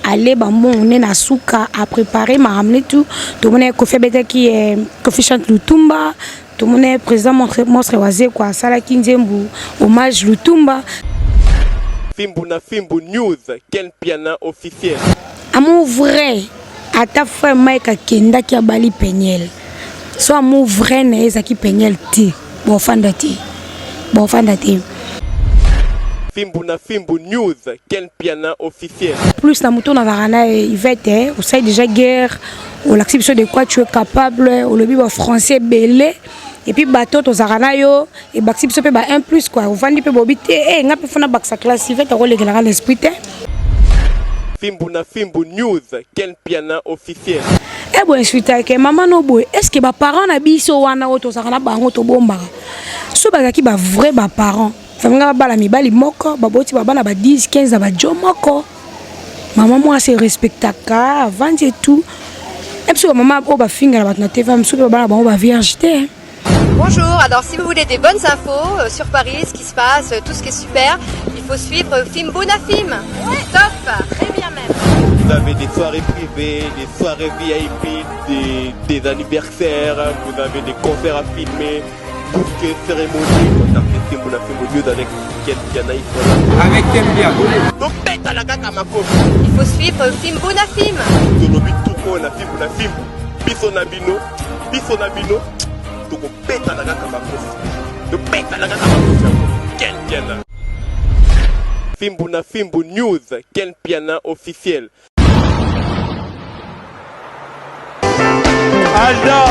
aller on est na souka à préparer m'a ramené tout le monde Kofi Beta qui est Kofi chante Lutumba tout le monde président monstre oisé quoi sala kinzembu hommage Lutumba Fimbu na Fimbu News quel piano officiel amour vrai ata frère Mike Kenda qui a bali Pegnel so amour vrai na ezaki Pegnel ti bon fanda ti Fimbu na Fimbu News quel piano officiel plus na muto na varana Yvette au sai déjà guerre au l'acception de quoi tu es capable au lobby français belé et puis bateau to zarana yo et baxi biso pe ba 1 plus quoi vandi pe bobité eh nga pe fona baxa classe Yvette ko lekela l'esprit te Fimbu na Fimbu News quel piano officiel eh bon suite que maman no boy est-ce que ba parents na biso wana oto zarana bango to bomba so bazaki ba vrai ba parents famanga ba la mibali moko ba boti ba bana ba 10 15 ba jo moko maman moi c'est respectaka avant et tout et puis maman o ba finga ba na TV msupe ba bana ba vierge. Bonjour, alors si vous voulez des bonnes infos sur Paris, ce qui se passe, tout ce qui est super, il faut suivre Fimbu na Fim. Ouais. Top, très bien même. Vous avez des soirées privées, des soirées VIP, des anniversaires, vous avez des concerts à filmer, tout ce qui est cérémonie. Contactez Fimbu na Fimbu News avec quel piano il faut là. Avec quel piano. Donc pète à la gaga ma coche. Il faut suivre Fimbu na Fim. Zolobi tout le monde Fimbu na Fim. Biso na bino. Donc on pète à la gaga ma coche. Donc pète à la gaga ma coche. Quel piano. Fimbu na Fimbu News, quel piano officiel. Alda,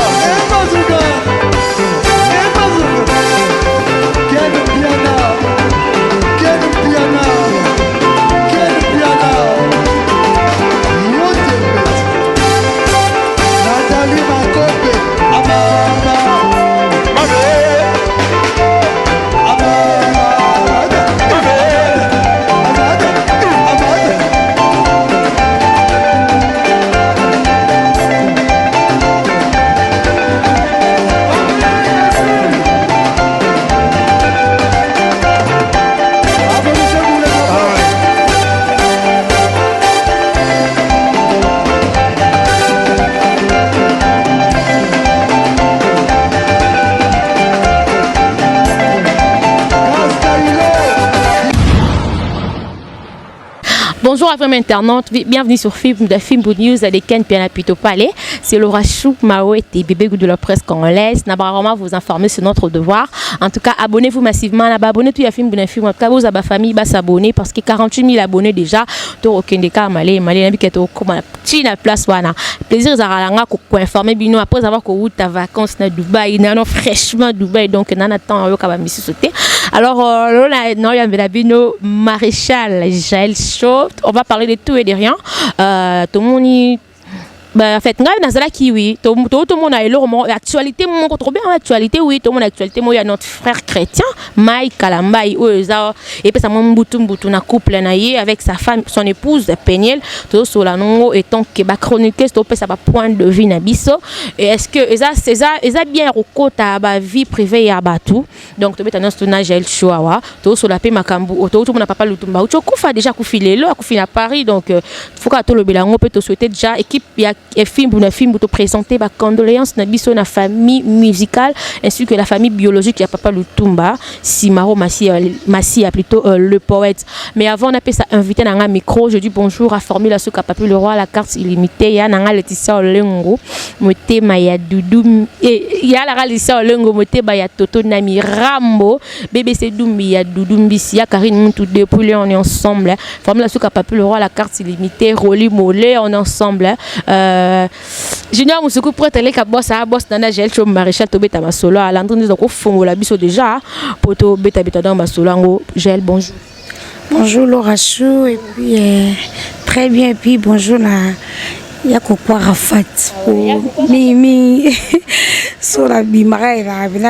Bonjour à vous internautes, bienvenue sur Fimbu News avec Ken Piana Pito Palais. C'est Laura Chou, Maouet et bébé de la presse congolaise. Nabarama vous informer sur notre devoir. En tout cas, abonnez-vous massivement. Abonnez-vous à Fimbu na Fim. En tout cas, vous avez famille va s'abonner parce que 48 000 abonnés déjà. Tout aucun des cas malé nabi keto comme la place wana. Plaisir zaralanga ko informer bino après avoir ko route ta vacances na Dubaï, na fraîchement Dubaï donc nana temps yo ka ba misi sauter. Alors là non il y avait la bino maréchal Jaël Chaud. On va parler de tout et de rien. Tout le monde en fait ngai nazala kiwi tout le monde a énormément actualité mon trop bien actualité oui tout le monde actualité moi il y a notre frère chrétien Mike Kalambai et puis ça mon mbutu na couple naie avec sa femme son épouse Pegnel tout sur la non étant que ba chroniquer tout ça pas point de vue na biso et est-ce que ça bien rekota ba vie privée ya batu donc tu beta notre nage el choawa tout sur la pe makambu tout le monde n'a pas Lutumba tu kufa déjà kufilelo akufi à Paris donc faut que tout le bilango peut te souhaiter déjà équipe et Fimbu na Fim pour présenter ma condoléances na biso na famille musicale ainsi que la famille biologique ya papa Lutumba Simaro Massi plutôt le poète. Mais avant on appelle ça invité dans un micro je dis bonjour à Formule Souka Papu le roi la carte illimitée ya nanga Laetitia Olengo motema ya Doudou et ya la Laetitia Olengo motema ya Toto Nami Rambo BBC Dumbi ya Doudou Mbisi ya Karine Muntu depuis on est ensemble Formule Souka Papu le roi la carte illimitée Roli Mollet on est ensemble Junior Moussoukou prête les boss à boss dans la gel chom maréchal to beta masolo à l'entrée donc au fond la biso déjà poto beta dans masolo gel bonjour. Bonjour Laura Chou et puis très bien et puis bonjour la Yako Rafat Mimi sur la bimara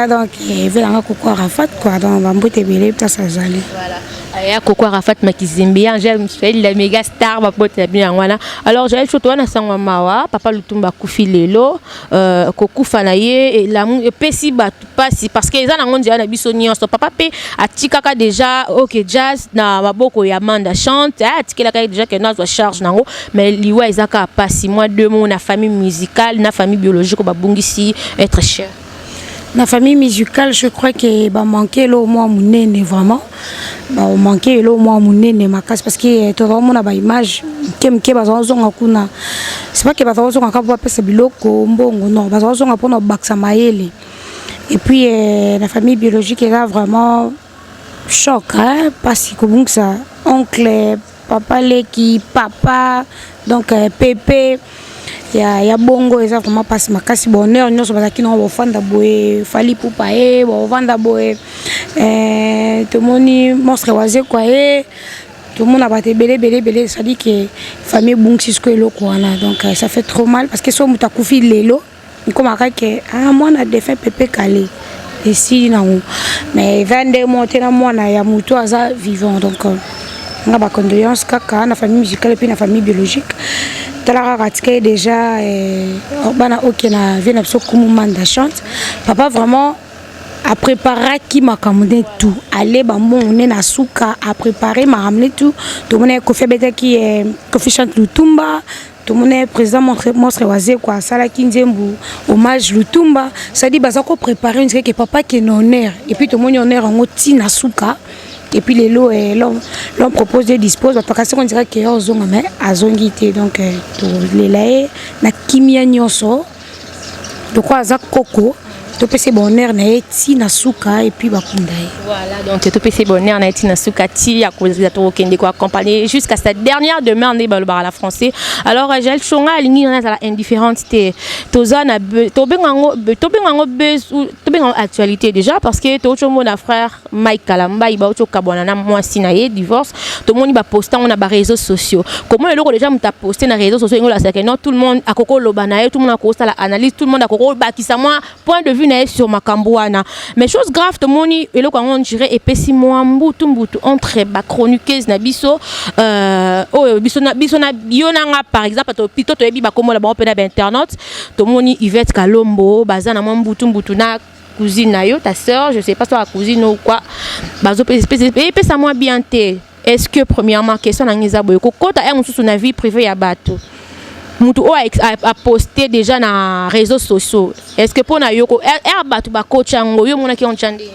donc il veut la Coco Arafat quoi donc bambote belé place à Zali. Voilà. Aya Coco Arafat Makizimbi, Angèle Moussel, la méga star bapote bien voilà. Alors j'ai choto na sangwa mawa, papa Lutumba Kufi lelo, Coco Fanaye et l'amour pesi batu pasi parce que ezana ngondi na biso nyonso papa pe atikaka déjà OK jazz na maboko ya Manda chante, atikela ka déjà que nazo charge nango mais liwa ezaka pasi moi deux mots na famille musicale na famille biologique ba bungisi être cher. La famille musicale, je crois que bah manquer le moins mounene vraiment, bah manquer le moins mounene ma casse parce que tout le monde a ba image que bazonga kuna. C'est pas que bazonga ka pas pesa biloko mbongo non, bazonga pour no baksa maele. Et puis la famille biologique est là vraiment choc hein parce que comme ça oncle, papa leki, papa donc pépé il y a bongo et ça vraiment passe ma casse bonheur nous sommes qui non vanda boé fali poupa vanda boé tout le monde monstre oisé quoi tout le monde a battu belé ça dit que famille bungsi ce que lo quoi donc ça fait trop mal parce que so muta kufi lelo comme à que moi on a défait pépé calé et si non mais 22 monter na moi na ya muto aza vivant donc on a ba condoléances kaka na famille musicale et puis na famille biologique Talara Ratke déjà bana okena vient absolument Manda chante papa vraiment a préparé qui m'a commandé tout aller ba mon on est na souka a préparé m'a ramené tout le monde Kofi Beta qui est Kofi chante Lutumba tout le monde est président monstre oisé quoi sala kinzembu hommage Lutumba ça dit bazako préparer une que papa qui est honneur et puis tout le monde honneur en oti na souka et puis les lots l'on propose de dispose parce qu'on dirait que on zonga mais à zongité donc les laé na kimia nyonso de quoi za coco to pese bonheur na eti na suka et puis bakundai voilà donc to pese bonheur na eti na suka ti ya ko za to kende ko accompagner jusqu'à cette dernière demain ne balobara la français alors Angèle Chonga alingi na la indifférente te tozana to bengango actualité déjà parce que to chomo na frère Mike Kalamba iba to kabwana na mwasi na ye divorce to moni ba poster on a ba réseaux sociaux comment le loko déjà muta poster na réseaux sociaux ngola c'est que non tout le monde akoko lobana tout le monde akosta la analyse tout le monde akoko ba ki sa moi point de vue sur Makambouana mais chose grave tout monde et le on dirait et pessi moi mbutu entre ba chroniqueuse na biso biso na yonanga par exemple to pito to yebi ba komo la ba open internet to moni Yvette Kalombo bazana mbutu na cousine na yo ta sœur je sais pas toi la cousine ou quoi bazo pesa moi bien té est-ce que premièrement question na ngeza boy ko kota e mususu na vie privée ya bato Moutou a posté déjà dans les réseaux sociaux. Est-ce que pour Nayoko, elle a coach en yo mona qui ont chanté?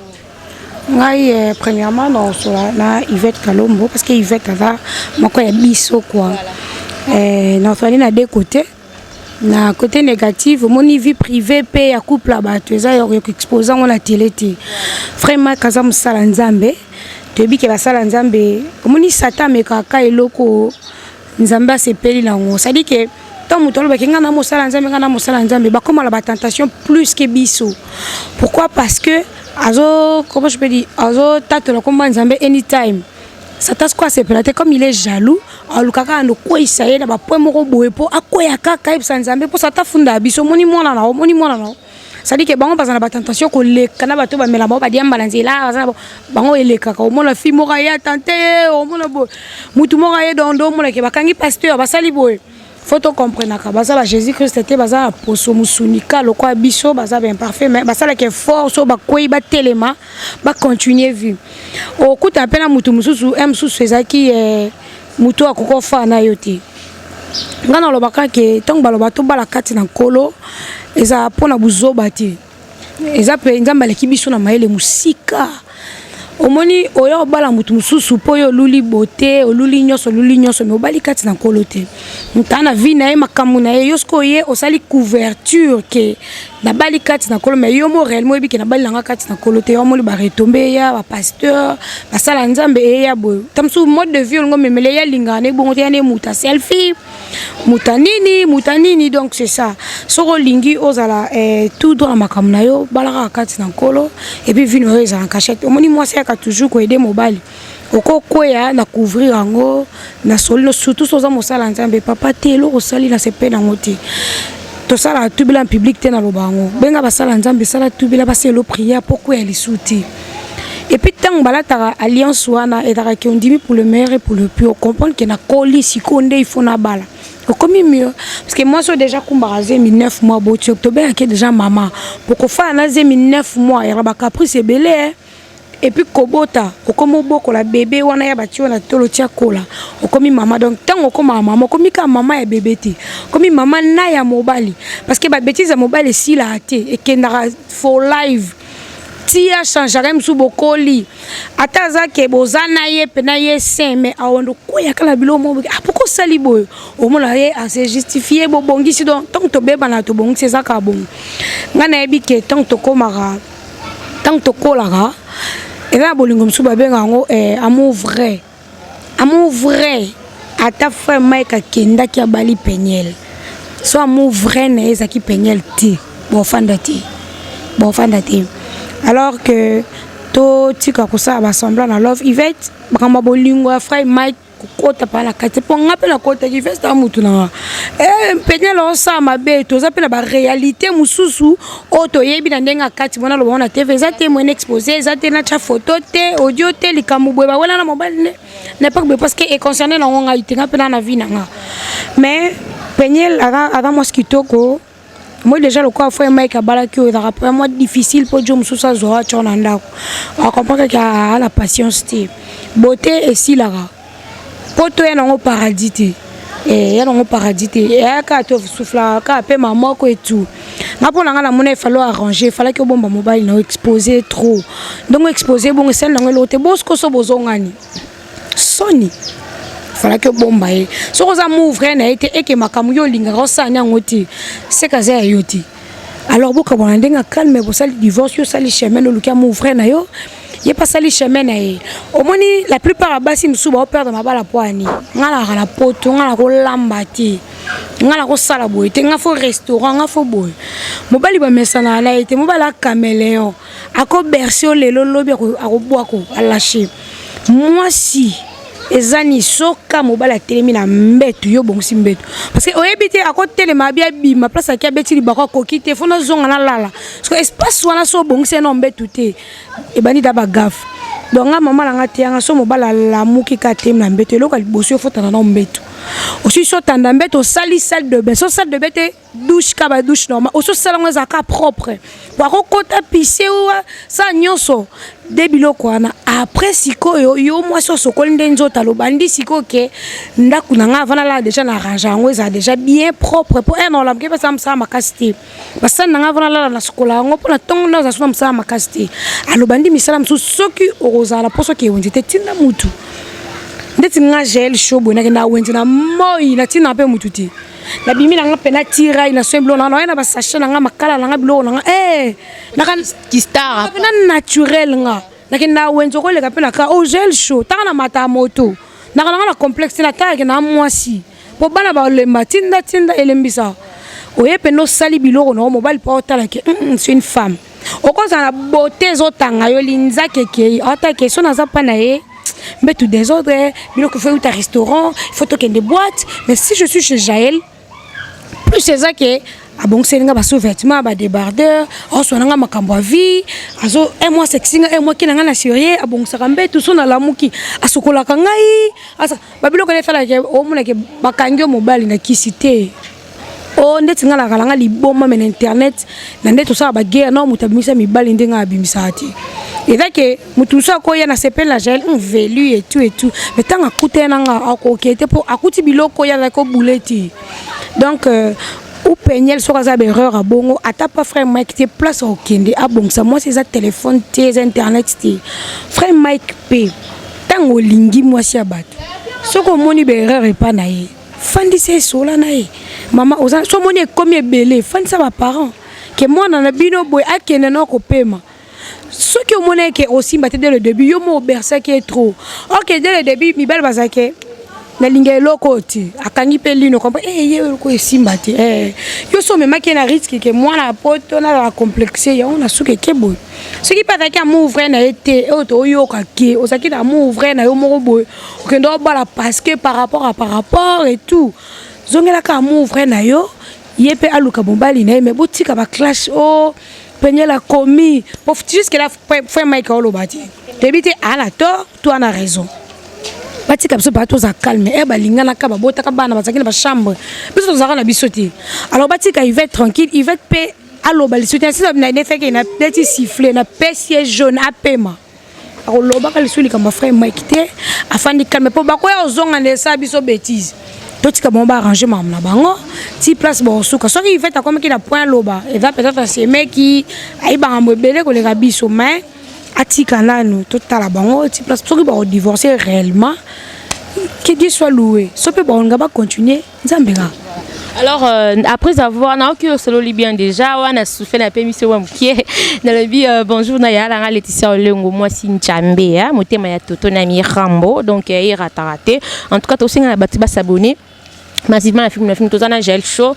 Ngai premièrement non sur la Yvette Kalombo parce que Yvette là moko ya biso quoi. Notre ligne a deux côtés. Na côté négatif, mon vie privée paye à couple là bas tu ça yo exposant on la télé té. Vraiment kaza musala nzambe. Tu bi ke basala nzambe. Moni satan me kaka eloko nzambe sepeli nango. Ça dit que tant mutolo bakinga na musala nzambe ba comme la tentation plus que biso. Pourquoi? Parce que azo comment je peux dire azo tata comme nzambe anytime. Ça tasse quoi c'est peut-être comme il est jaloux alukaka ando ko isaye na ba point moko boye po akoya kaka ibsa nzambe po sata funda biso moni mwana na ça dit que bango bazana ba tentation ko le kana bato ba mela ba diamba na nzela bazana bango eleka ka omona fi moko ya tante omona bo mutu moko ya dondo omona ke bakangi pasteur basali boye faut comprendre ka bazala Jésus Christ était bazala poso musunika lokwa biso bazala bien parfait mais bazala ke fort so ba koi ba telema ba continuer vie okuta pena mutu mususu mususu ezaki mutu akoko fa na yote ngana lobaka ke tong baloba to bala kati na kolo eza pona buzoba te eza pe nzamba leki biso na maele musika omoni oyo bala mutu mususu po yo luli bote oluli nyoso me obali kati na kolo te ntana vi na ye makamu na ye yosko ye osali couverture ke na bali kati na kolo mais yo mo réellement ebi ke na bali langa kati na kolo te yo mo li ba retomber ya ba pasteur ba sala nzambe e ya boy tamsu mode de vie ngo memele ya lingane bongo te ya ne muta selfie muta nini donc c'est ça soko lingi ozala tout droit makamu na yo bala kati na kolo et puis vino eza en cachette omoni moi c'est toujours ko aider mobile oko koya na couvrir ango na solino surtout soza mosala nzambe papa te lo osali na sepe na ngoti to sala tubila en public te na lobango benga basala nzambe sala tubila baselo prière pourquoi elle souti et puis tant balatara alliance wana etara ki ondimi pour le meilleur et pour le pire comprendre que na koli sikonde il faut na bala comme mieux parce que moi so déjà kumbarazé 9 mois bo octobre qui déjà maman pour ko fa na 9 mois ya ba caprice belé et puis kobota okomo boko la bébé wana ya batio na tolo tia kola okomi maman donc tant okoma maman okomi ka maman ya bébé ti okomi maman na ya mobali parce que ba bêtise ya mobali si la té et que na for live tia changerem sou bokoli ataza ke bozana ye pena ye saint mais awondo koya kala bilo mo pourquoi sali boy o mona ye a se justifier bo bongisi donc tant to beba na to bongisi ça ka bon ngana yebi ke tant to komara tant to kolara et là bolingo msu ba benga ngo amour vrai ata frère Mike akenda ki abali penyel so amour vrai na ezaki penyel ti bo fanda ti alors que to tika kosa ba semblant na love Yvette bakamba bolingo frère Mike kota pa na kate po ngape na kota ki festa mutu na penyel o sa mabe to za pe na ba réalité mususu o to yebi na ndenga kati bona lo bona TV za te mon exposé za te na cha photo te audio te likamu bwe ba wala na mobile ne pas parce que est concerné na ngonga itenga pe na vie na nga mais penyel aga mosquito moi déjà le quoi frère Mike abala ki o da pour moi difficile pour Dieu mususa zo a chona ndako a comprendre qu'il a la patience te beauté et si lara poto ya nango paradis te ya nango paradis te ya ka to souffla ka pe maman ko et tout na pona nga na mona il fallait arranger il fallait que bomba mobile na exposer trop donc exposer bon celle nango lote bosko so bozongani soni fallait que bomba e so ko za m'ouvrir na été et que makamu yo linga ko sanya ngoti c'est kaza yoti alors boka bona ndenga calme bo sali divorce yo sali chemin no lukia m'ouvrir na yo il pas sali chemin na ye au moins la plupart abasi msuba o perdre ma bala poani ngala la poto ngala ko lambati ngala ko sala boy te nga fo restaurant nga fo boy mobali ba mesana na été mobala caméléon ako bercio lelo lobi ako boa ko alaché moi si ezani soka mobala telemi na mbetu yo bongsi mbetu parce que oyebite ako telema bia bima place akia beti libako kokite fona zonga na lala parce que espace wana so bongsi na mbetu te ebani daba gaf donc nga mama la ngati nga so mobala la muki ka tem na mbetu loka liboso fota na mbetu aussi so tanda mbetu sali salle de bain so salle de bain te douche ka ba douche normal aussi salon ezaka propre pour kota pisser ou ça nyonso debilo kwana après siko yo moi so sokoli ndenzo talo bandi siko ke ndaku na nga vana la déjà na range ngo eza déjà bien propre pour un homme qui peut ça makasti basa na nga vana la na sokola ngo pour na tongo na za sona ça makasti alo bandi misala mso soki oroza la poso ke wonjete tinda mutu ndeti nga gel shobo na kenda wenzi na moi na tina pe mutu ti la bimi na nga pena tira ina semblo na na ba sachet na nga makala na nga bilo na nga na kan Kistar na naturel nga na kenda wenzo ko le ka pena ka o gel show ta na mata moto na kana na complexe na ta ke na mwasi po bana ba le matinda elembisa oye peno sali bilo na mobile porta la ke c'est une femme o ko za na beauté zotanga yo linza keke ata ke so na za pa na ye mais tout désordre bilo que fait au restaurant il faut toquer des boîtes mais si je suis chez Jaël plus c'est ça que ah bon c'est nga ba sous-vêtements ba débardeur on so nga makambo vie azo un mois sexy un mois ki nga na sérieux ah bon ça kambe tout so na lamuki asokola ka ngai asa ba bilo ko fela ke o mona ke bakangyo mobile na kisite o ndeti nga la kalanga liboma men internet na ndeto so ba guerre no mutabimisa mibali ndenga abimisa ati et là que mutusa ko ya na sepel la gel un velu et tout mais tant akuté na nga akokete pour akuti biloko ya ko bouleti donc ou penyel so kaza erreur a bongo ata pas frère Mike te place au kende a bon ça moi c'est ça téléphone te internet te frère Mike p tango lingi moi si abat so ko moni be erreur e pa na ye fandi c'est sola na ye maman oza so moni comme belé fandi ça ba parents que moi na bino boy akene no ko pema ce que mon est aussi batté dès le début yo mo bersa qui est trop OK dès le début mi belle bazake na linga lokoti akangi pelino comme ye ko esimbati yo so même qui na risque que moi na poto na la complexé yo na suke ke boy ce qui pas ka m'ouvrir na été auto yo ka ki o saki na m'ouvrir na yo mo boy que ndo bala parce que par rapport et tout zongela ka m'ouvrir na yo yepe aluka bombali na mais botika ba clash oh penye la commis pour jusque là fait Mike olobati débité à la tort toi on a raison batika biso ba toza calme e balinga na ka ba bota ka bana ba zakina ba chambre biso toza na bisoti alors batika il va être tranquille il va être aloba li soutien ça na ne fait que na petit siffler na pesier jaune à paiement alors loba ka li suli comme frère Mike té afin de calmer pour ba ko ya ozonga ne sa biso bêtise totika bomba arranger mam na bango ti place bo suka so il fait comme qui na point loba et va peut-être c'est mec qui ai ba mbebele ko le rabiso mais atika nanu totala bango ti place so qui ba divorcer réellement que Dieu soit loué so peut on va continuer nzambera. Alors, après avoir solo libyen déjà, on a souffert la permission dans le vie bonjour Naya, la Laetitia Olengo, moi Sinchambe, mon thème est Toto Nami Rambo, donc il raté. En tout cas, aussi on a battu s'abonner. Massivement la film tozana gel show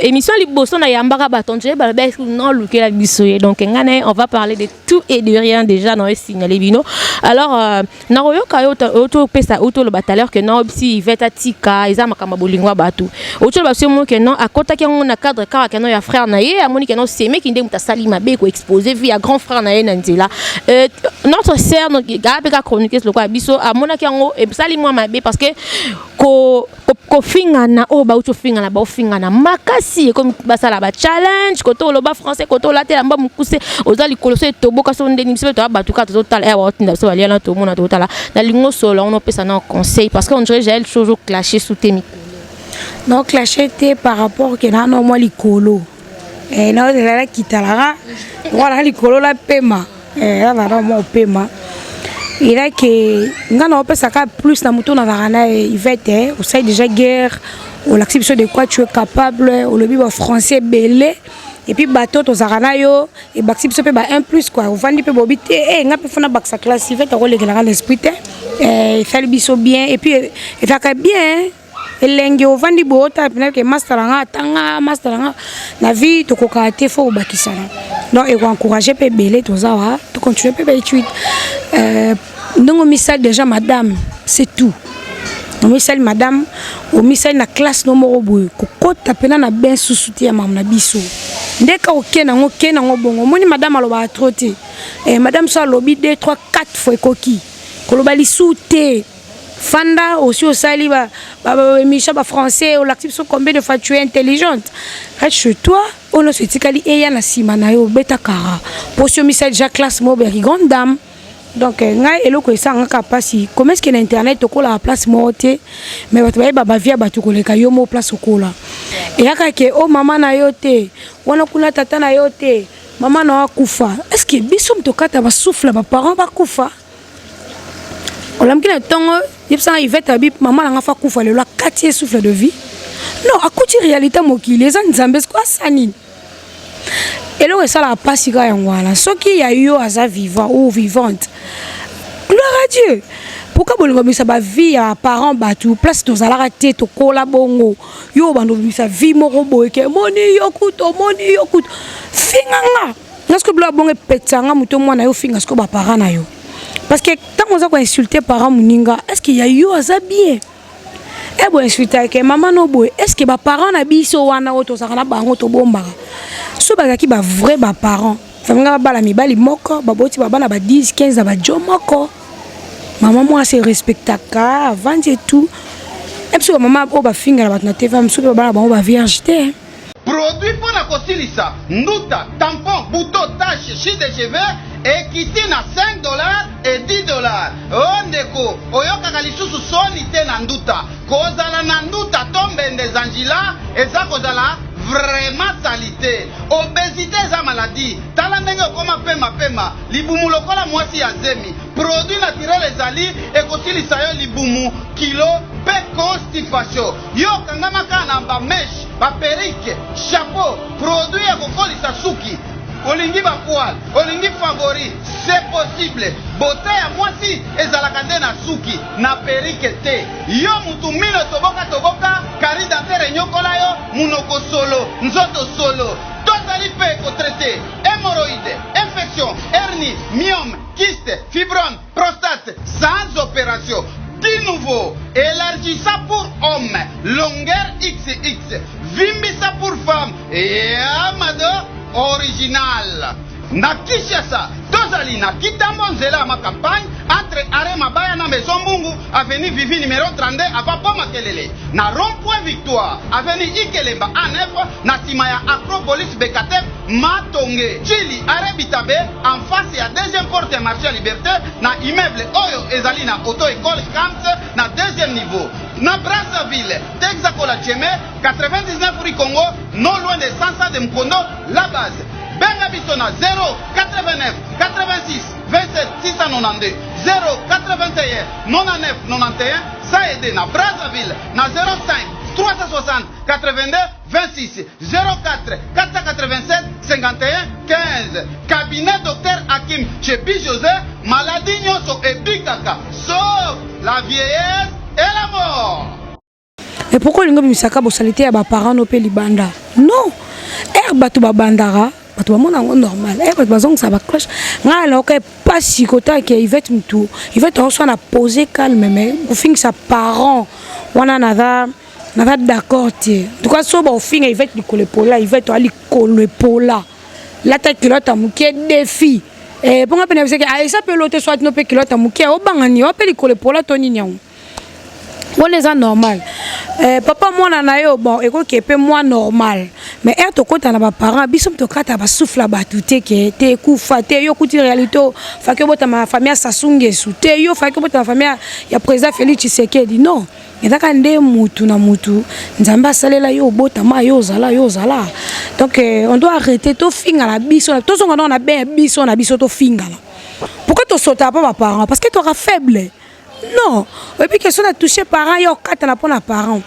émission liboso na yambaka batonje ba non luke la bisoye donc ngane on va parler de tout et de rien déjà dans le signalé bino alors na royoka auto pesa auto le bataleur que non si veta tika iza makamba bolingwa batu auto ba se mo que non akota ki na cadre car que non ya frère na ye amoni que non c'est mec inde muta salima be ko exposer via grand frère na ye nanzela notre sœur no ga be ka chroniquer le quoi biso amona ki ngo e salimo mabe parce que ko fingana o ba uto fingana ba fingana makasi comme basala ba challenge koto loba français koto la tela mba mukuse ozali koloso toboka so ndeni biso to ba tuka to tala e wa tinda so aliana to mona to tala na lingo solo on pesa na conseil parce que on dirait j'ai chose clasher sous tes micros non clasher té par rapport que na no moi likolo et na la kitala voilà likolo la pema là na mo pema. Il a que ngana opesa ka plus na muto na varana il va être au sein déjà guerre ou l'acception de quoi tu es capable au lobby français belé et puis bateau to zarana yo et baxipso pe ba 1 plus quoi au vandi pe bobité et nga pe fona baxa classe il va te roler dans l'esprit et faire biso bien et puis il va bien elenge au vandi bota pe que master nga tanga master nga na vie to kokate fo bakisana donc et encourager pe belé to zawa to continuer pe étude non message déjà madame c'est tout on message madame au message na classe numéro boy kokota pena na ben sous soutien mam na biso ndeka okena ngo bongo moni madame aloba troté et madame so lobi 2 3 4 fois koki koloba li souté fanda aussi au sali ba misha ba français au l'actif so combien de fois tu es intelligente reste chez toi on se tikali e ya na sima na yo beta kara pour ce message déjà classe mo be grande dame. Donc ngai eloko esanga kapasi comment est-ce que l'internet tokola la place moté mais baba via batu koleka yo mo place okola et aka ke o mama na yote wana kuna tata na yote mama na akufa est-ce que biso mtokata ba souffle ba parents ba kufa olamkina tongo yepsa iveta bip mama na ngafa kufa le la 4e souffle de vie non akuti réalité mokili eza nzambe ko asani. Et là, ça la passe ce qui y a eu à vivant ou vivante. Gloire à Dieu. Pourquoi vous ça va vie à parents battu place dans la raté to kola bongo yo bando ça vie morobo et que moni yokut finganga est-ce que bla bongo petanga muto mwana yo finga ce que ba parents na yo parce que tant on a insulter parents muninga est-ce qu'il y a eu à bien et bon insulter que maman no boy est-ce que ba parents na biso wana oto sakana bango to bomba so bazaki ba vrai ba parents famanga ba la mibali moko ba boti ba bana ba 10 15 ba jo moko maman moi c'est respectaka avant et tout et puis maman o ba finga ba na TV mso ba bana ba vierge produit pour la kosilisa nduta tampon bouton tache chute de cheveux et quitter na $5 et $10 oh ndeko oyokaka lisusu soni te na nduta kozala na nduta tombende zanjila eza kozala vraiment salité obésité eza maladie tala ndenge okoma pema libumu lokola mwasi ya zemi produit naturel ezali ekosilisa yo libumu kilo pe constipation yo kangamaka na ba mèche ba perike chapeau produit ekokolisa suki olingi ba poil olingi favori c'est possible beauté ya mwasi ezalaka nde na suki na perike te yo mutu mino toboka kari dantere nyokola yo munoko solo nzoto solo tozali pe ekotraité hémorroïde infection hernie myome kyste fibrome prostate sans opération. Di nouveau, élargissant pour hommes, longueur XX. Vimbisa pour femme. Et Amado original. Na Kinshasa, tozali na Kitambo nzela ma campagne entre Arrêt Mabaya na Maison Mungu, avenue Vivi numéro 32 avant Makelele. Na rond-point Victoire, avenue Ikelemba A9 na Timaya Acropolis Bekatem Matonge. Chili Arrêt Bitabe en face ya deuxième porte marché Liberté na immeuble Oyo ezali na auto-école Camps na deuxième niveau. Na Brazzaville, Texacola Tcheme 99 rue Congo, non loin de Sansa de Mkondo, la base. Benga Bissona 0 89 86 27 692 0 81 99 91 ça aide na Brazzaville na 05 360 82 26 04 487 51 15 cabinet docteur Hakim chez Bijosé maladie nyoso et bikaka sauf la vieillesse et la mort. Et pourquoi l'ingo misaka bosalité ya ba parents no pe libanda? Non. Batu babandara batu bamona normal batu bazong ça ba cloche nga la ok pas si kota que il va être tout il va être on a posé calme mais au fin sa parent on a nada d'accord tu en tout cas so ba au fin il va être coller pola il va être ali coller pola la tête que l'autre muké défi et pour nga pena c'est que ça peut l'autre soit no pe que l'autre muké o bangani o pe coller pola toni nyang on est normal. Papa moi na yo bon écoute que peu moi normal mais to kota na ba parents biso to kata ba souffla ba tuté que te kufa te yo kuti réalité fa que bota ma famille sasunge su te yo fa que bota ma famille ya président Félix Tshisekedi non et daka nde mutu na mutu nzamba salela yo bota ma yo zala donc on doit arrêter to finga la biso to zonga na ben biso na biso to finga la pourquoi to sota pas ba parents parce que tu auras faible. Non, et puis que si on a touché parents, yo kata na pona parents.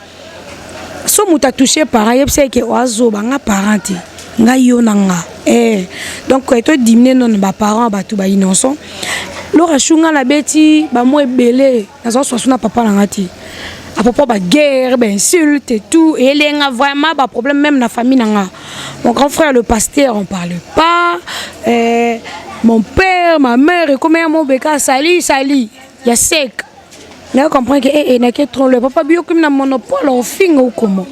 So muta touché parents, yep c'est que oazo banga parenti, nga yo nanga. Donc to diminuer non ba parents ba tout ba innocent. Lora chunga la beti ba mo ebele, na zo sona papa nangati. À propos ba guerre, ba insulte et tout, et lenga vraiment ba problème même na famille nanga. Mon grand frère le pasteur on parle pas. Mon père, ma mère et comment mon béka sali. Il y a sec. Je comprends que il n'a que trop le papa bio comme na monopole au fin ou comment.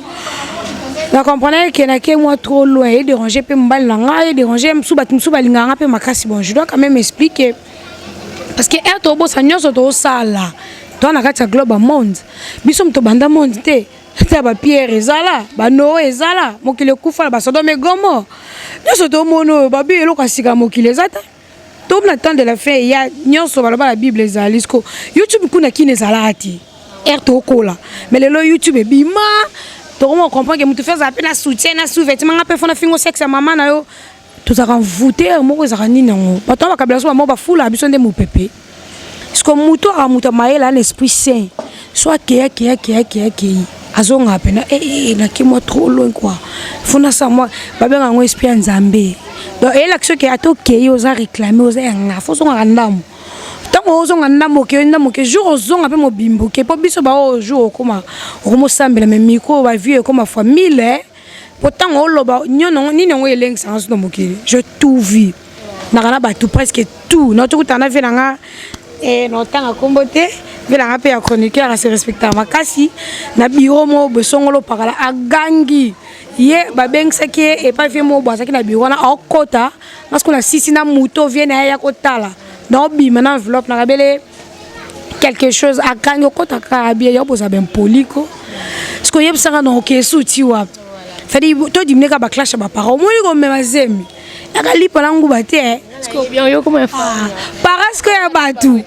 Je comprends que n'a que moi trop loin et déranger peu mbal nanga et déranger msuba linganga peu makasi bon. Je dois quand même expliquer parce que er tobo sanyo soto sala. Toi na kati global monde. Biso mto banda monde te. Ta ba Pierre ezala, ba Noé ezala, mokile kufa ba Sodome Gomo. Nyoso to mono ba bi eloko sika mokile ezata. Tout le temps de la fin, il y a la Bible ezalisco. YouTube kuna kine zalati. To kola. Mais le YouTube est bima. Tout le monde comprend que tu fais appel à soutien, à sous-vêtements, à faire un sexe à maman na yo. Tout ça renvoûté, moi ça rani non. Pas toi kabla so moi ba fula abison de mon pépé. Parce que muto a muto maela l'esprit saint. Soit qui azonga pena na ki moi trop loin quoi. Fona ça moi ba benga ngo esprit nzambe. Donc et l'action qui a tout qui osa réclamer osa nga faut son randam. Tant osa ngandamo que jour osa ngape mo bimbo que po biso ba o jour comme o sambela même micro ba vie comme famille. Pourtant on loba nyono ni ngo eleng sans no mokili. Je tout vis. Na kana ba tout presque tout. Notre tout en a fait nga et longtemps à comboter vela ngape ya chroniqueur à se respecter makasi na bureau mo besongolo parala agangi ye babeng saki et pas fait mo boisaki na bureau na okota parce qu'on a sisi na muto vient ya kotala donc bi maintenant enveloppe na rabele quelque chose agangi okota ka bien yo boza ben poliko parce que yeb sanga no ke souti wa fadi to dimne ka ba clash ba parents mo ko me mazemi akali palangu bate bien yo comment faire parce que ya batu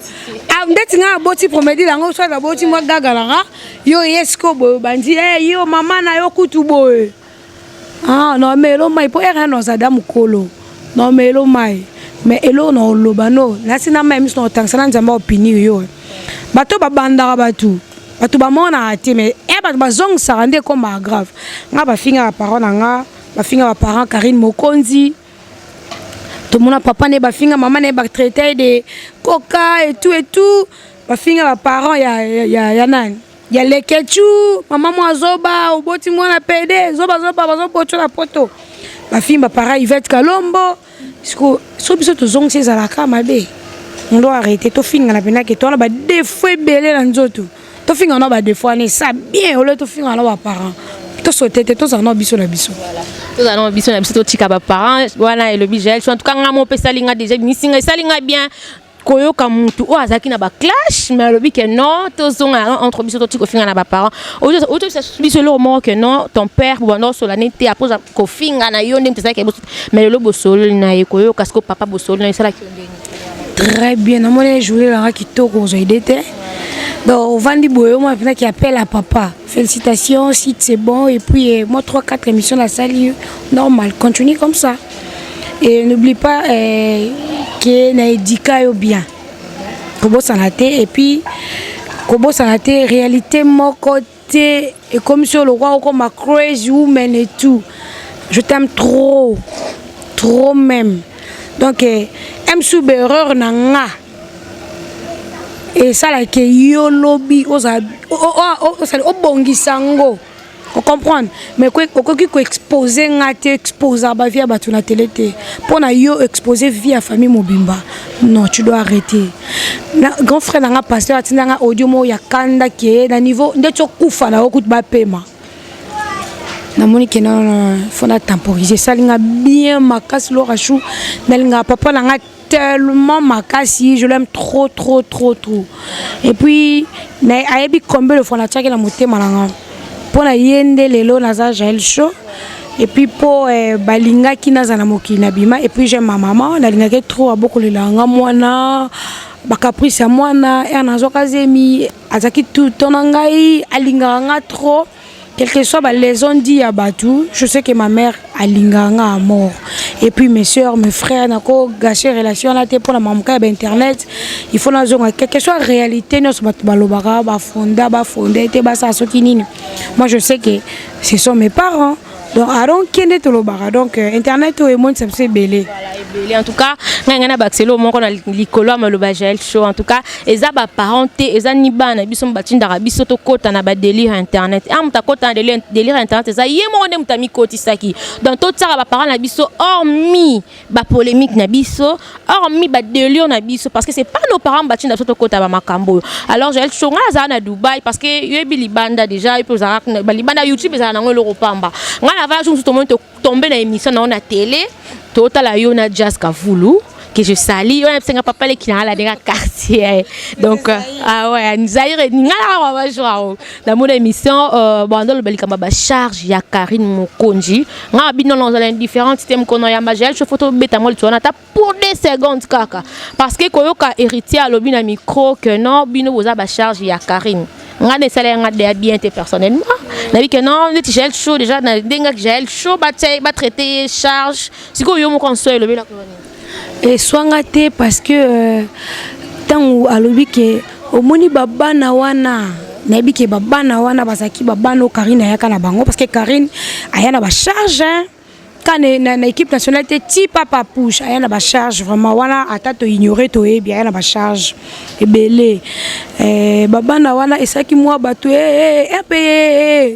ndeti nga boti promedi lango so da boti mo gagalanga yo yesko bo bandi yo mama na yo kutu boy non mais lo mai po era no sada mukolo non mais lo mai mais elo no lobano la sina même so tangsana nzamba opinion yo bato babandaka batu bamona ati mais batu bazong sarande comme grave nga ba finga ba parents nga ba finga ba parents Karine Mokonzi. Tout le monde papa ne ba finga maman ne ba traité de coca et tout ba finga ba parents ya nan ya lekechu maman moi zoba oboti moi na pede zoba bazo la poto ba finga ba parents Yvette Kalombo parce que so biso to zong ces ala ka mabe on doit arrêter to finga na pena que to na ba défaut belé na nzoto to finga na ba défaut ne ça bien au lieu to finga na ba parents to sauter to za no biso na biso to za no biso na biso to tika ba parents wana et le bijel en tout cas nga mo pesa linga déjà misinga salinga bien koyoka mutu o azaki na ba clash mais le que non to zonga entre biso to tika finga na ba parents auto ça biso le moment que non ton père bon solennité après ko finga na yo ndem tsa ke mais le bosolo na koyoka parce que papa bosolo na sala ki ndeni très bien na mona jouer la kitoko zo idete. Donc, Vandi Boyo, moi, qui appelle à papa. Félicitations, si c'est bon. Et puis, moi, 3-4 émissions, la salle, normal. Continue comme ça. Et n'oublie pas que Naïdika est bien. Kobo Sanate. Et puis, Kobo Sanate, réalité, mon côté, et comme sur le roi, comme ma crazy woman et tout. Je t'aime trop. Trop même. Donc, M. Soubereur, Nanga. Et ça là que yo lobby oza o bongisango on comprendre mais quoi ko exposer ngate exposer ba via batu na télé té pour na yo exposer via famille mobimba non tu dois arrêter na grand frère nga pasteur atinda nga audio mo ya kanda ke na niveau ndeto kufa na okut ba pema na moni ke non faut na temporiser ça linga bien makas lo rachou na linga papa na nga tellement makasi, je l'aime trop. Et puis, ayebi combien de fois na tchaki la moté malanga. Pour na yende lelo naza Jaël Show. Et puis pour balinga ki naza na moki na bima. Et puis j'aime ma maman, na linga ke trop aboko lelanga mwana, ba caprice mwana, et nazo kazemi, azaki tout tonangai, alinga nga trop. Quel que soit les on dit à Batou, je sais que ma mère a linganga à mort. Et puis mes soeurs, mes frères, nako gâché relation là pour la maman internet. Il faut na zonga quelle que soit réalité nos balobara ba fonda te ba sa sokinini. Moi je sais que ce sont mes parents. Donc aron kende to lobara donc internet et monde ça c'est belé. En tout cas, ngana baxelo mon qu'on a likolo ma lobagel show en tout cas eza ba parenté eza ni bana biso mbatinda biso to kota na ba délire internet am ta kota délire internet eza yemo ne mutami koti saki donc tout ça ba parents na biso hormis ba polémique na biso hormis ba délire na biso parce que c'est pas nos parents batinda to kota ba makambo alors j'ai show ngaza na Dubaï parce que yebi libanda déjà il peut za ba libanda YouTube za na ngolo kopamba ngana va tout le monde tomber dans émission na la télé total la yona jazz kavulu que je sali on a pensé papa les qui na la dernière quartier donc ah ouais Nzaire ngala wa joao dans mon émission bon dans le balikamba ba charge ya Karine Mokonji nga bino dans les différents thèmes qu'on a ya magel je photo beta moi tu on a pour 2 secondes kaka parce que koyoka héritier à lobi na micro que non bino boza ba charge ya Karine nga ne sala nga de bien te personnellement na que non net gel chaud déjà na denga gel chaud ba traiter charge siko yo mo conseil lobi la et swangate parce que tant alobi ke omoni babana wana nabi ke babana wana basaki babano Karine ayaka na bango parce que Karine ayana ba charge quand na équipe nationale te ti papa push ayana ba charge vraiment wana atato ignorer to e bien ayana ba charge ebele babana wana esaki moi bato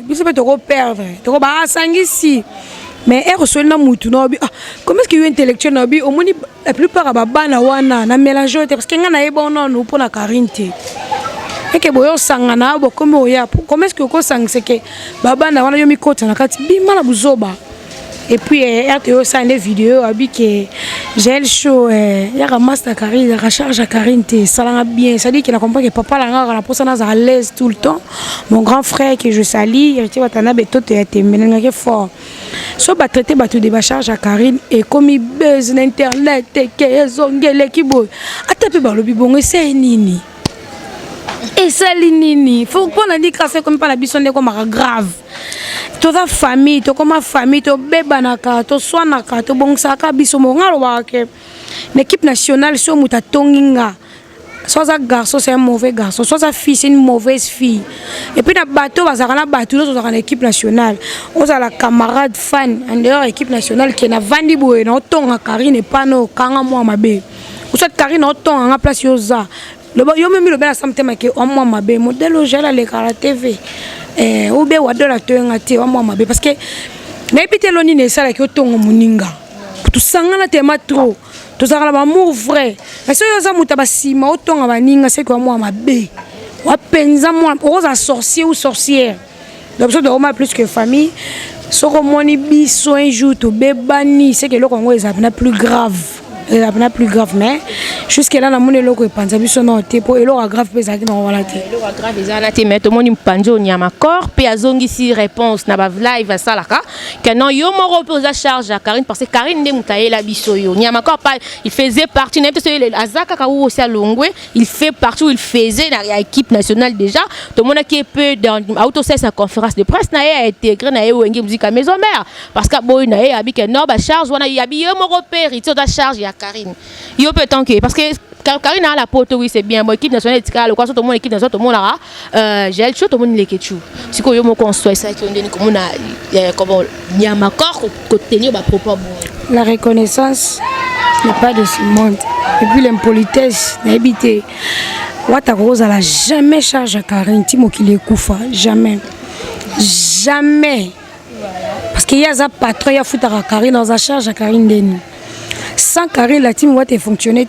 biso pe to ko perdre to ko ba sangisi. Mais elle reçoit na mutu na bi comment est-ce qu'il y a intellectuel na bi au moins la plupart ba bana wana na mélange parce que ngana yeba non pour la Karine te et que boyo sangana bo comme oya comment est-ce que ko sang c'est que baba na wana yo mikota na kati bima na buzoba et puis RTO ça des vidéos abi que j'ai le show ya ramasse la Karine la recharge à Karine te ça l'a bien ça dit qu'il a compris que papa la ngara na posa na à l'aise tout le temps mon grand frère que je salue héritier watana beto te melenga ke fort so ba traiter ba tout de charge à Karine et comme il buzz l'internet que zongele kibo atape ba lobi bongo c'est nini et ça nini faut pas la dire que comme pas la bisonne comme grave toute la famille to comme famille to bebanaka to swanaka to bongsaka biso mo ngalo ba ke l'équipe nationale so muta tonginga soit un garçon c'est un mauvais garçon soit sa fille c'est une mauvaise fille et puis na bateau bazaka na bateau nous dans l'équipe nationale on a la camarade fan en dehors équipe nationale qui na vandi boye na tonga Karine pas no kanga moi mabe ou soit Karine tonga na place yoza le yo même le bela samtema ke o moi mabe modèle au gel les la TV ou be wadola tonga te o moi mabe parce que na epité loni ne sala ke tonga muninga tout sangana tema trop tout ça là amour vrai mais so yoza muta basima otonga baninga c'est quoi moi mabe wa penza moi oza sorcier ou sorcière donc biso tokoma plus que famille soko moni biso un jour tobebani c'est que eloko yango ezala plus grave mais jusque là namoni eloko epanza biso na te po eloko grave mpe ezalaki na wana te eloko grave ezala na te mais tomoni mopanzi onyama corps mpe azongisi réponse na balive asalaka ke non yo moko mpe oza charge ya Karine parce que Karine nde moto ayela biso yo nyama corps pas il faisait partie na ye te so aza kaka ou aussi alongwe il fait partie où il faisait na équipe nationale déjà tomonaki epe autosai sa conférence de presse na ye aintégré na ye wenge musique à maison mère parce que boy na ye abi ke non ba charge wana yabi yo moko mpe héritier oza charge ya Karine yo peut tant que parce que Karine a la poto oui c'est bien bon équipe nationale tika le quoi tout le monde équipe nationale tout le monde là j'ai le chaud tout le monde les ketchou si ko yo mo construit ça qui on dit comme on a comment nyama corps ko tenir ba propos bon la reconnaissance n'est pas de ce monde et puis l'impolitesse n'habité Wata Rose elle a jamais charge à Karine Timo qui les koufa jamais parce qu'il y a un patron il y a foutu à Karine dans sa charge à Karine Deni. Sans Karine, la team va fonctionner.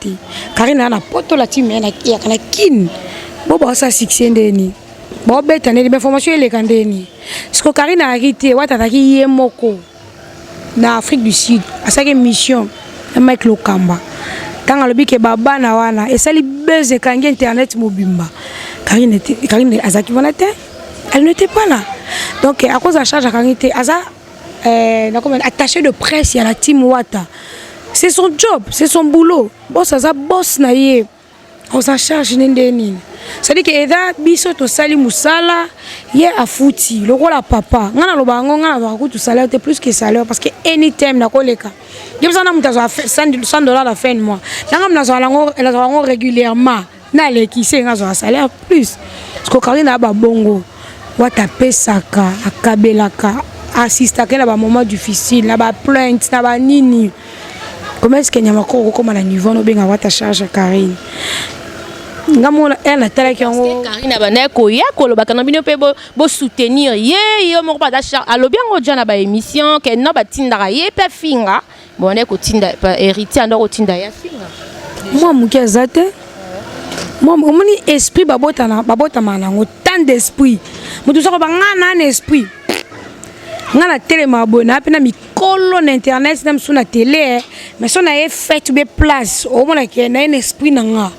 Karine a la poto la team, il y a la kin. Bon, ça succès ndeni. Bon, bête, les informations les candeni. Ce que Karine a arrêté, what a qui est moko. Na Afrique du Sud, à sa mission, un mec lokamba. Quand le bique baba na wana, et ça li buzz quand internet mobimba. Karine Azaki Vanate, elle n'était pas là. Donc à cause de la charge à Karine, Aza attaché de presse, il y a la team Wata. C'est son job, c'est son boulot. Boss, ça boss na ye. On s'en charge n'endeni. C'est-à-dire que eda biso to sali musala, ye a fouti. Le rôle à papa. Ngana lo bango ngana ba ko to salaire te plus que salaire parce que anytime na koleka. Je besoin na mutazo $100 à la fin de mois. Ngam na zo lango régulièrement. Na le qui c'est ngazo salaire plus. Parce que Karine na ba bongo. Wata pesaka, akabelaka, assista ke na ba moment difficile, na ba plainte, na ba nini. Comment est-ce que Nyamakoro comme à la niveau no benga wata charge à Karine ngamona elle a tala ki ngo Karine abana ko ya ko lo bakana bino pe bo soutenir ye yo moko ba charge alobi ngo jana ba émission ke no batinda ye pe finga bon ko tinda héritier ndo ko tinda ya finga moi mukazate moi omoni esprit babota mana ngo tant d'esprit mutu soko bangana na esprit ngana telema bona pena mikolo na internet na msuna télé mais son a fait be place au moins que na un esprit nanga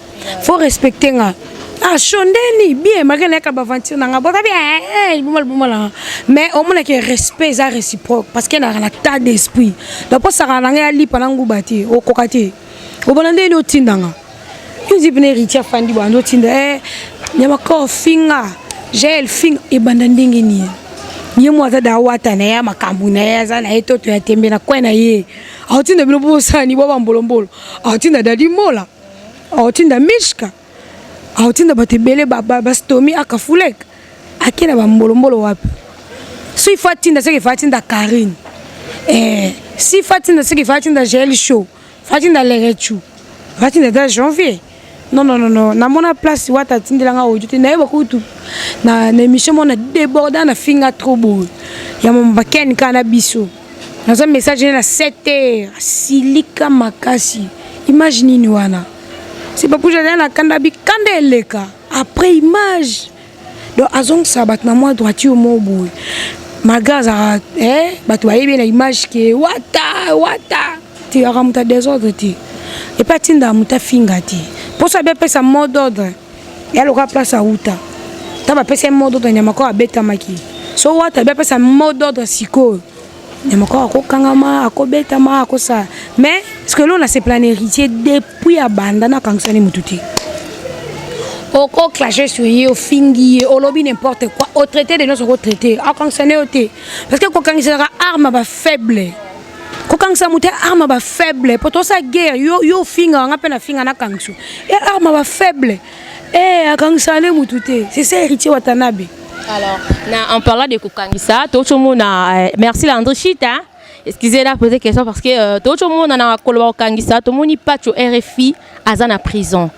faut respecter nga ah chondeni bien malgré na ka baventure nanga bota bien bumal mais au moins que respect ça réciproque parce que na tas d'esprit donc pour ça nanga ali panangu bati o kokati o bonande no tindanga yuzi bene ritia fandi bando tinda nyama ko finga gel fing e bandandingi ni ye mwata da wata na ya makambu na ya za na etoto ya tembe na kwena ye autinda bino bosani baba mbolombolo autinda dadi mola autinda mishka autinda batebele baba stomi akafulek akina ba mbolombolo wapi so ifatinda seke fatinda Karine si fatinda seke fatinda gel show fatinda lerechu fatinda da janvier non na mona place wata tindelanga ojuti na yeba kutu na émission mona déborda na finga trop beau ya mamba ken kana biso na zo message na 7h silika makasi imagine ni wana c'est pas pour j'allais na kanda bi kandeleka après image donc azong sabat na moi droiture mo boy magaza batu ayebi na image ke wata ti aramuta désordre ti et pas tinda muta finga ti pour ça bépé sa mot d'ordre et elle aura place à outa taba pesa mot d'ordre nyamako abeta maki so wata bépé sa mot d'ordre siko nyamako akokangama akobeta ma akosa mais ce que l'on a c'est plan héritier depuis abanda na kangsani mututi oko clasher sur yo fingi au lobby n'importe quoi au traité de nos retraités à kangsani oté parce que kokangisa sera arme ba faible kokangisa muté arme ba faible pour ça guerre yo finga nga pena finga na kangsu et arme ba faible akangisa le mututé c'est ça héritier watanabe. Alors en parlant de kokangisa tout le monde merci Landry Chita excusez-moi poser question parce que tout le monde na koloba kokangisa tout le monde pas au RFI azana prison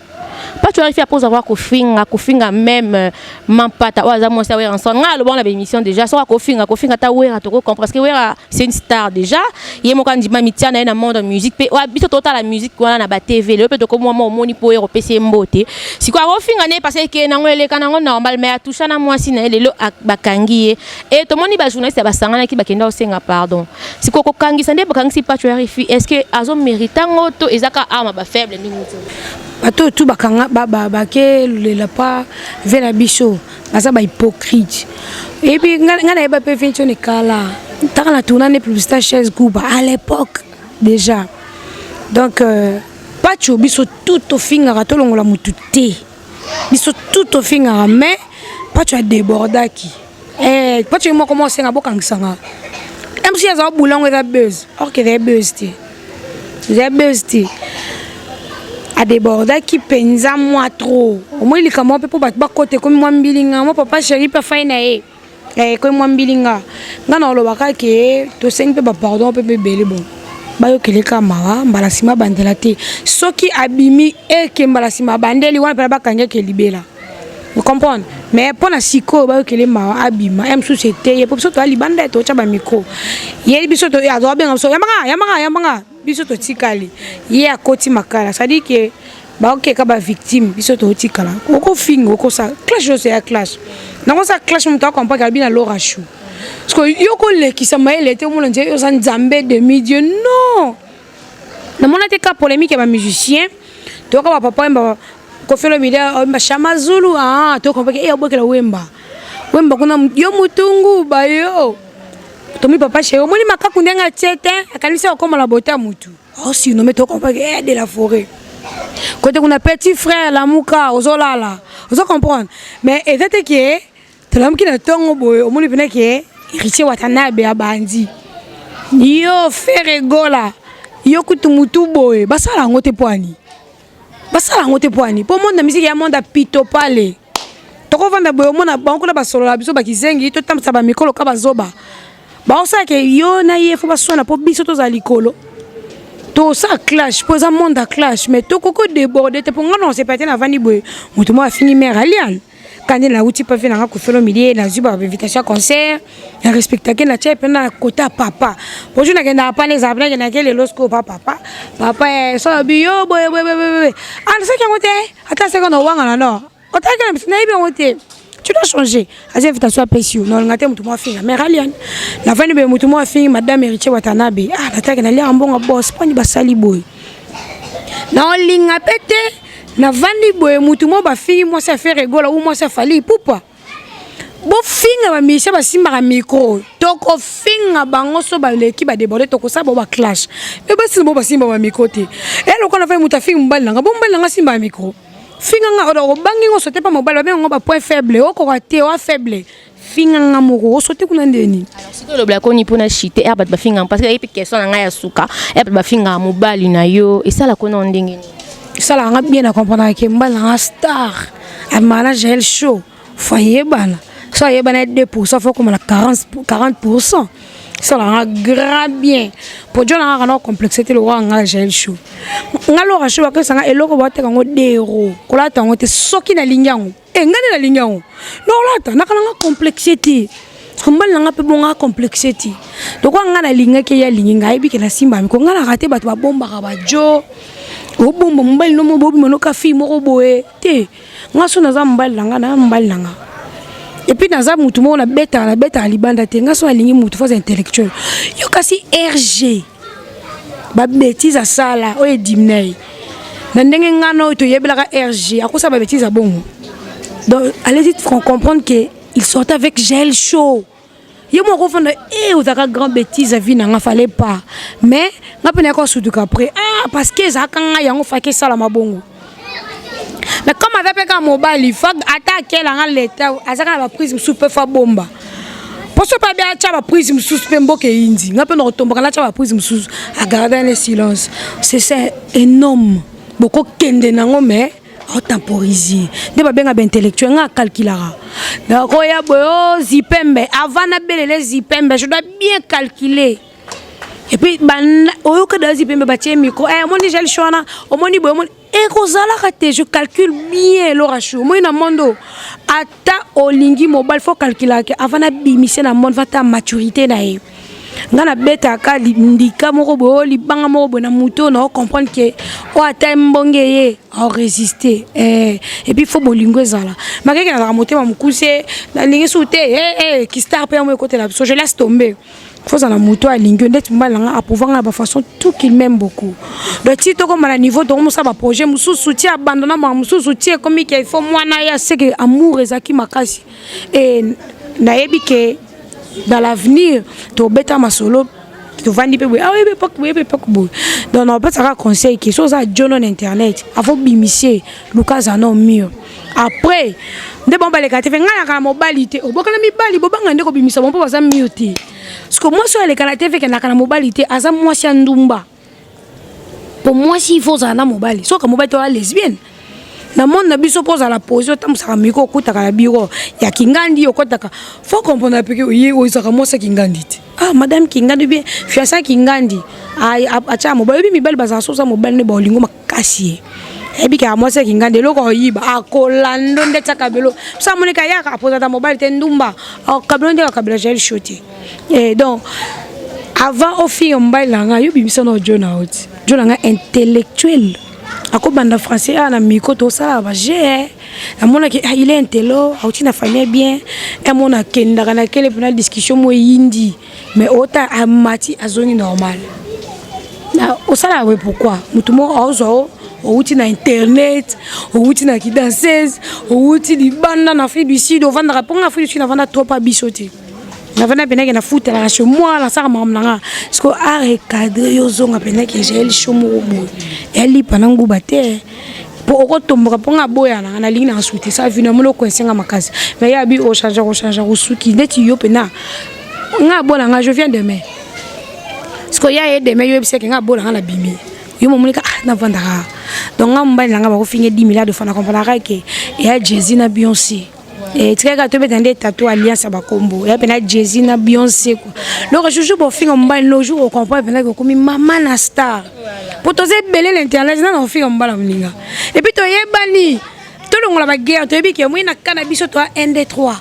pas tu arrives à poser avoir kofinga même mampata ou aza moi ça ouais ensemble nga le bon la émission déjà soit kofinga ta ouais à te comprendre parce que ouais c'est une star déjà il est mon candidat mitia na monde musique pe wa biso total la musique wana na ba TV le peut comme moi moni po ero PC mbote si quoi kofinga ne parce que na ngole kana ngo normal mais a toucha na moi si na lelo bakangi et to moni ba journaliste ba sangana ki bakenda osenga pardon si ko kangi sande bakangi pas tu arrives est-ce que azo mérite ngoto ezaka ama ba faible ningi bato tout bakanga ba ke le pas vers la bicho ça ba hypocrite et puis ngana ba pe fincho ne kala tant la tourna ne plus ta chaise couba à l'époque déjà donc pas tu biso tout au finga to longola mututé biso tout au finga mais pas tu a déborda qui pas tu moi comment c'est ngabo kangsanga même si ça boulon et la buzz or que des buzz à déborder qui pensa moi trop au moins il comment peut pas côté comme moi mbilinga moi papa chéri pas faina comme moi mbilinga ngana lo baka ke to seng pe pardon pe belé bon ba yo kele kamara mbala sima bandela te soki abimi e ke mbala sima bandeli wana pe ba kanga ke libela vous comprenez mais pour la siko ba yo kele ma abima em société ye pour so to libanda to cha ba micro ye biso to ya zo benga so yamanga biso to tikali ye akoti makala ça dit que ba OK ka ba victime biso to tikala oko fingo oko sa clash c'est ya clash nango sa clash mu to comprendre ka bina Laura Chou parce que yoko le ki sa maele te mo nje yo sa nzambe de midi non na mona te ka polémique ba musicien to ka ba papa mba ko felo media mba Shama Zulu to comprendre e obokela wemba kuna yo mutungu ba yo Tomi papa chéri, moi ma kakundenga tete, akanisa comme la beauté mutu. Oh si non mais to comprendre de la forêt. Quand on a petit frère la muka ozolala, ozo comprendre. Mais était que te l'homme qui na tongo boy, au moins il que Richie Watanabe a bandi. Yo faire gola. Yo kutu mutu boy, basala ngote poani. Pour monde musique ya monde a pito pale. Toko vanda boy mona banko na basolo la biso bakizengi to tamsa ba mikolo ka bazoba. Ba ça que yo na ye faut pas soina pour biso to za likolo to ça clash pour ça monde clash mais to koko déborder te pour non c'est pas na vandi boy mutu mo fini mère alian quand il a outil pas fait na ko felo milier na zuba invitation concert na respecter que na chepe na kota papa pour je na kenda pa les abna na ke le losko papa so bio boy an ça que ngote ata se kono wanga no ota que na ibe ngote. Tu dois changer. As invitation à Pessio. Non, on a été mutumo afin. Mais Ralian, la fin de mutumo afin, Madame Richie Watanabe. Ah, la taille na lia ambonga boss. Pas ni basali boy. Non, linga pété. Na vandi boy mutumo ba fille moi ça fait rigola ou moi ça fali poupa. Bo finga ba misha ba simba ka micro. Toko finga bango so ba leki ba déborder toko sa bo ba clash. Mais ba simba ba simba ba micro te. Et lo kana fa mutafi mbala nga bo mbala nga simba micro. Finga nga o bangi ngo sote pa mobile ba ngo ba point faible o ko te o faible finga nga moko o sote kuna ndeni alors siko lo bla ko ni pona chite e ba finga parce que e question nga ya suka e ba finga mobile na yo e sala ko na ndenge ni sala nga bien na comprendre que mbala nga star a manager el show foyer bana ça y est bana 2% faut comme la 40% ça la grand bien pour John a un complexité le roi nga gel show nga lo ra show ka sanga eloko ba te ngo dero ko la tango te soki na linyango ngane na linyango no la ta na kana complexité mbala nga pe bonga complexité donc nga na linga ke ya linga ibi ke na simba mi ko nga la rate ba to ba bomba ka ba jo o bomba mbala no mo bobi mono ka fi mo ko boe te nga so na za mbala nga et puis dans un mutu mo na beta libanda te nga so alingi mutu faz intellectuel yo kasi RG ba bêtise à sala o edimnei na ndenge ngano to yebela ka RG akosa ba bêtise à bon donc allez-y comprendre que il sortait avec gel chaud yo mo ko fanda o zaka grand bêtise à vie na nga fallait pas mais nga pena ko suduka après parce que zaka nga yango fa ke sala mabongo. Mais comme avec un mobile, il faut attaquer l'État, à la prise sous peu fa bomba. Pour ce pas bien, tu as prise sous pembo que indi. On peut nous retomber là, tu as prise sous à garder le silence. C'est énorme. Beaucoup kende nango mais au temporiser. Ne pas bien intellectuel, on calculera. Donc il y a beau zipembe. Avant na belele zipembe, je dois bien calculer. Et puis ban oyo que dans zipembe batie micro. Mon déjà le choix na, mon ni et kozalaka te, je calcule bien l'orachou. Moi na mondo ata olingi mobile faut calculer avant na bimise na monde va ta maturité na ye. Ngana beta ka ndika moko bo libanga moko bo na muto na comprendre que o ata mbonge ye a résister et puis faut bolingo ezala. Makeke na motema mukuse na lingi souté qui star pe mo côté là, je laisse tomber. Faut ça la moto à lingue net malanga à pouvoir la façon tout qu'il m'aime beaucoup. Donc si to comme à niveau donc ça va projet musu soutien abandonner musu soutien comme il faut moi na ya c'est que amour ezaki makasi et na yebi que dans l'avenir to beta masolo to vandi pe ah oui pe donc on peut ça conseil que chose à John on internet avant bimiser Lucas anon mieux après de bon ba les kate fe ngana ka mobilité obokala mi bali bobanga ndeko bimisa bon pa za mieux te. Parce que moi, sur les canadiens, fait que la mobilité, à moi, c'est un ndumba. Pour moi, s'il faut ça, la mobilité. Sauf que la mobilité est lesbienne. Dans le monde, on s'oppose à la position, on s'est mis au côté de la bureau. Il y a Kingandi au côté de la. Faut comprendre que oui, moi, c'est Kingandi. Ah, madame Kingandi, bien, fiancé Kingandi. Ah, à mobile, mais belle bazar, ça, mobile, ne bolingo, ma cassier. Et puis, moi, c'est Kingandi, le gars, il a colando de ta cabelo. Ça, mon écaillard, à poser ta mobilité, ndumba. Ah, cabelo, de la cabelo, j'ai le choté. Et donc, avant au film, on baille là, il y a un John out. John intellectuel. À quoi bande français, à la micro, tout ça, j'ai. À mon avis, il est intello, à la famille bien. À mon avis, il y a une discussion, moi, hindi. Mais autant à mati, à zone normale. Au ça, oui, pourquoi? Tout le monde a osé. Au outil na internet, au outil na qui danseuse, au outil du banda en Afrique du Sud, au vendre rapport en Afrique du Sud, on a trop pas bichoté. Na vana peneke na foot la chez moi la sara mam nanga parce que a recadrer yo zonga peneke j'ai le chomo bo eli panangu bate pour okotomboka ponga boya na lingi na souté ça vina molo coincenga makasi mais ya bi o changer au suki neti yo pena nga bona nga je viens demain parce que ya demain yo bise nga bona na bimi yo momunika na vandara donc nga mbali nga ba ko finge 10 000 de fana comprendre que ya Jay-Z na Beyoncé. Et tu regardes tu mets des tatouages alliance à Bakombo et puis Jay-Z na Beyoncé quoi. Donc je joue pour finir on le jour on comprend que comme maman na star. Pour toser belé l'internet na on fait on bala mlinga. Et puis to yebani to longola ba guerre to yebi que moi na cannabis toi 1 2 3.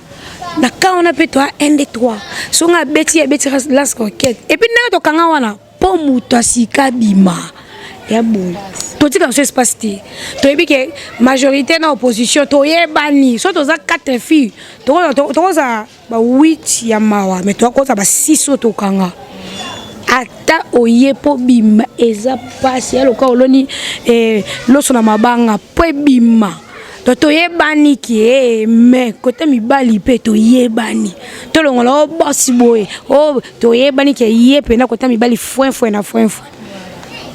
Na ka on appelle toi 1 2 3. So nga beti las coquette. Et puis na to kanga wana po muto sika bima. Ya bon. Tout ce qui se passe, tu as vu que la majorité de l'opposition, tu as banni. Soit tu as 4 filles, tu as 8 yamawa, mais tu as 6 autres kanga. Ata oye po bima, eza passe, le cas oloni, l'osso na mabanga, po bima. Tu as banni qui est, mais côté mi bali pe, tu as banni. Tu as boss boy, oh, tu as banni qui est, pena côté mi bali foin.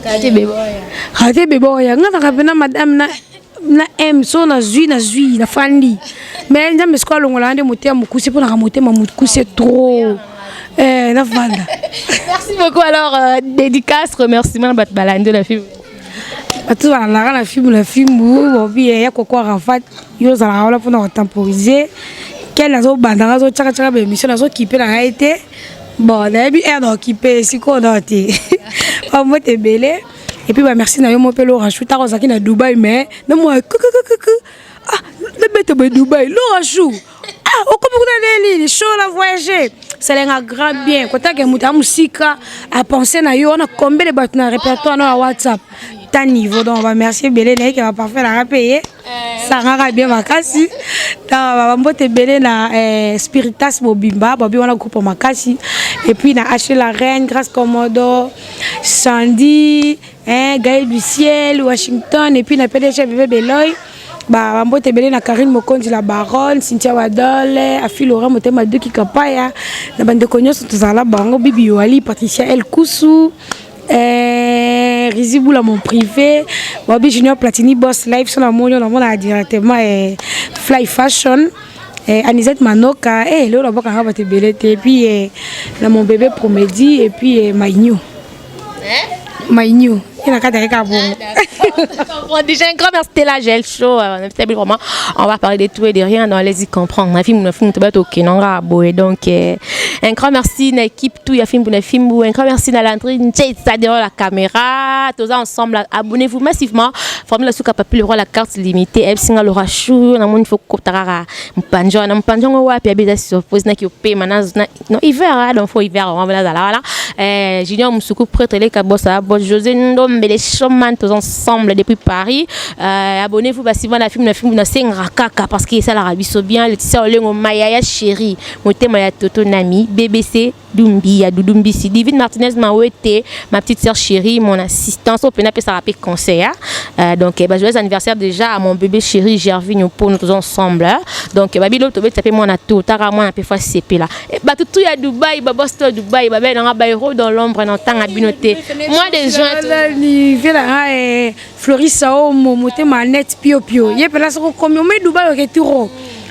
Kate beboya nga takapena madame na M so na zui na fandi mais nzambe sko longola ande motema mukuse pona ka motema mukuse trop na fanda. Merci beaucoup alors dédicace remerciement bat balande la film batu la film bobi ya kokwa rafat yo za la pona temporiser quel azo bandanga zo chaka be mission azo kipe na été bon nabi er occupé siko noté on va te belé et puis bah merci na yo mo pelo rachou ta rozaki na Dubaï mais na moi ah le bête de Dubaï lo rachou ah o comme kuna les show la voyager c'est un grand bien quand ta muta musika à penser na yo on a combien de bateaux na répertoire na WhatsApp ta niveau donc on va merci belé qui va pas faire la payer ça rara bien makasi ta va te belé na Spiritas Bobimba bobi on a groupe makasi et puis na acheté la reine grâce Commodore Sandy Gaël du ciel Washington et puis na PDG bébé Beloy ba mbote belé na Karine Mokondi la baronne Cynthia Wadole Afi Laurent Motema de Kikapaya na bande konyo tout ça là bango Bibi Wali Patricia El Kousou Rizibou la mon privé Bobby Junior Platini Boss Live sur la monnaie on a directement Fly Fashion Anisette Manoka là là bas quand va te belé et puis là mon bébé Promedi et puis Maïnio il a qu'à dire bon déjà un grand merci de la gel show vraiment on va parler de tout et de rien dans les y comprendre la film ok non donc un grand merci à l'équipe tout ya film un grand merci à l'entrée derrière la caméra tous ensemble abonnez-vous massivement formule la souka papi le roi la carte limitée et singa le rachou na mon faut kotara mpanjo na mpanjo wapi abeza surprise na ki opé manaz non hiver donc faut hiver on va là Junior Moussoukou prêtre les kabossa José Ndombe les chômans tous ensemble depuis Paris. Abonnez-vous massivement à la film na sengra kaka parce que ça l'Arabie bien le tissa olengo maya chéri motema ya toto nami BBC Dumbi ya Dudumbi si Divine Martinez Mawete ma petite sœur chérie mon assistance au pena ça rappelle conseil donc joyeux anniversaire déjà à mon bébé chéri Gervigno pour nous tous ensemble donc babilo to bet taper moi na tout tara moi na pe fois CP là tout ya Dubaï babosto Dubaï babé na bairo dans l'ombre dans temps à binoté moi des gens ni vela Floris sao momote manette pio ye pela so comme me Dubaï au retour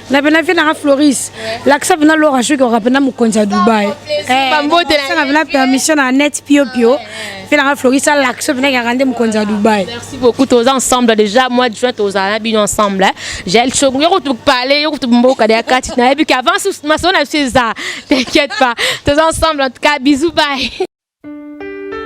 na pena fait na Floris l'accès vena Laura Chou qui rappelle na mukonza Dubaï pambote na vena permission na net pio fait na Floris l'accès vena garder mukonza Dubaï. Merci beaucoup tous ensemble déjà mois de juin tous bien ensemble j'ai le choc on parler on mboka de kati na et puis avant ma son a fait ça t'inquiète pas tous ensemble en tout cas bisous bye.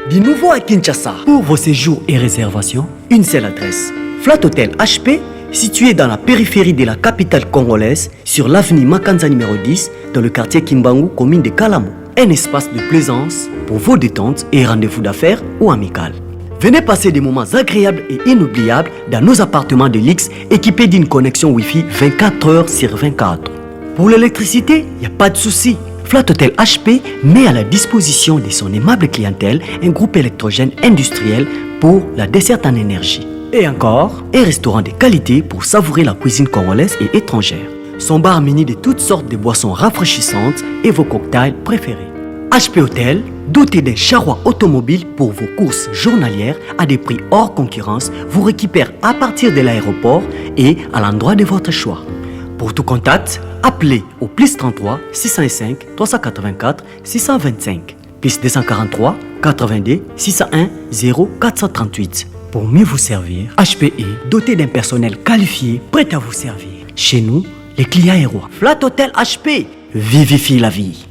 Du nouveau à Kinshasa, pour vos séjours et réservations, une seule adresse. Flat Hotel HP, situé dans la périphérie de la capitale congolaise, sur l'avenue Makanza numéro 10, dans le quartier Kimbangu, commune de Kalamo. Un espace de plaisance pour vos détentes et rendez-vous d'affaires ou amicales. Venez passer des moments agréables et inoubliables dans nos appartements de luxe équipés d'une connexion Wi-Fi 24 heures sur 24. Pour l'électricité, il n'y a pas de souci. Flat Hotel HP met à la disposition de son aimable clientèle un groupe électrogène industriel pour la desserte en énergie. Et encore, un restaurant de qualité pour savourer la cuisine congolaise et étrangère. Son bar muni de toutes sortes de boissons rafraîchissantes et vos cocktails préférés. HP Hotel, doté d'un charroi automobile pour vos courses journalières à des prix hors concurrence, vous récupère à partir de l'aéroport et à l'endroit de votre choix. Pour tout contact, appelez au plus 33 605 384 625 plus 243 82 601 0438. Pour mieux vous servir, HPE doté d'un personnel qualifié prêt à vous servir. Chez nous, les clients et rois. Flat Hotel HP, vivifie la vie.